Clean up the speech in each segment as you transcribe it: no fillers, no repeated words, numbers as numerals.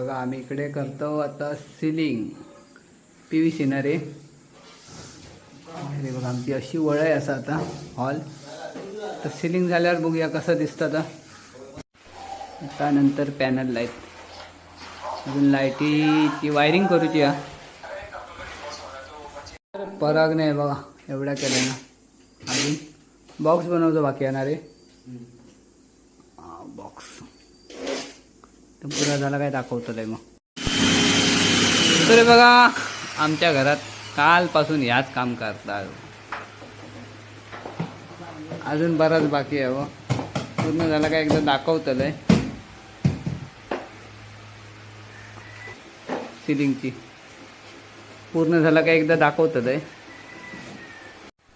बघा आम्ही इकडे करतो आता सिलिंग PVC ना रे. अरे बघा आमची अशी वळ आहे असा आता हॉल. तर सिलिंग झाल्यावर बघूया कसं दिसतं आता. त्यानंतर पॅनल लाईट, अजून लाईटीची वायरिंग करूची या. पराग नाही बघा एवढ्या केलं ना. अजून बॉक्स बनवतो बाकी येणार आहे. बॉक्स तर पुरा झाला काय दाखवतोय मग. तर बघा आमच्या घरात कालपासून याच काम करतात. अजून बराच बाकी आहे. पूर्ण झाला काय एकदा दाखवतलंय सिलिंगची. पूर्ण झाला काय एकदा दाखवतलंय.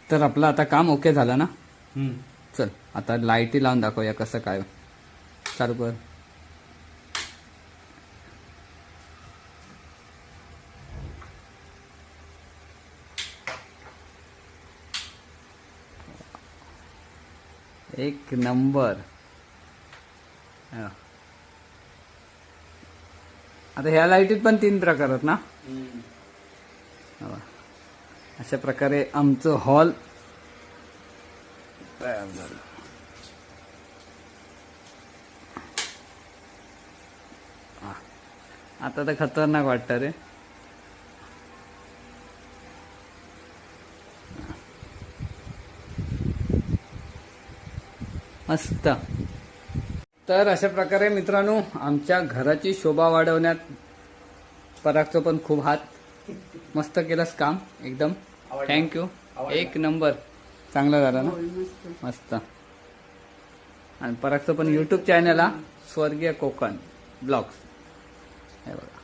तर आपलं आता काम ओके झालं ना. चल आता लाईटी लावून दाखवूया कसं काय. चालू कर. एक नंबर. आता ह्या लाईटीत पण 3 प्रकार आहेत ना. अशा प्रकारे आमचं हॉल तयार झालं. आता तर खतरनाक वाटतं रे. मस्त. तर अशा प्रकारे मित्रांनो आमच्या घराची शोभा वाढवण्यात परागचं पण खूप हात. मस्त केलंस काम एकदम. थँक्यू. एक नंबर. चांगला झाला ना. मस्त. आणि परागचं पण YouTube चॅनल हा स्वर्गीय कोकण ब्लॉग्स. हे बघा.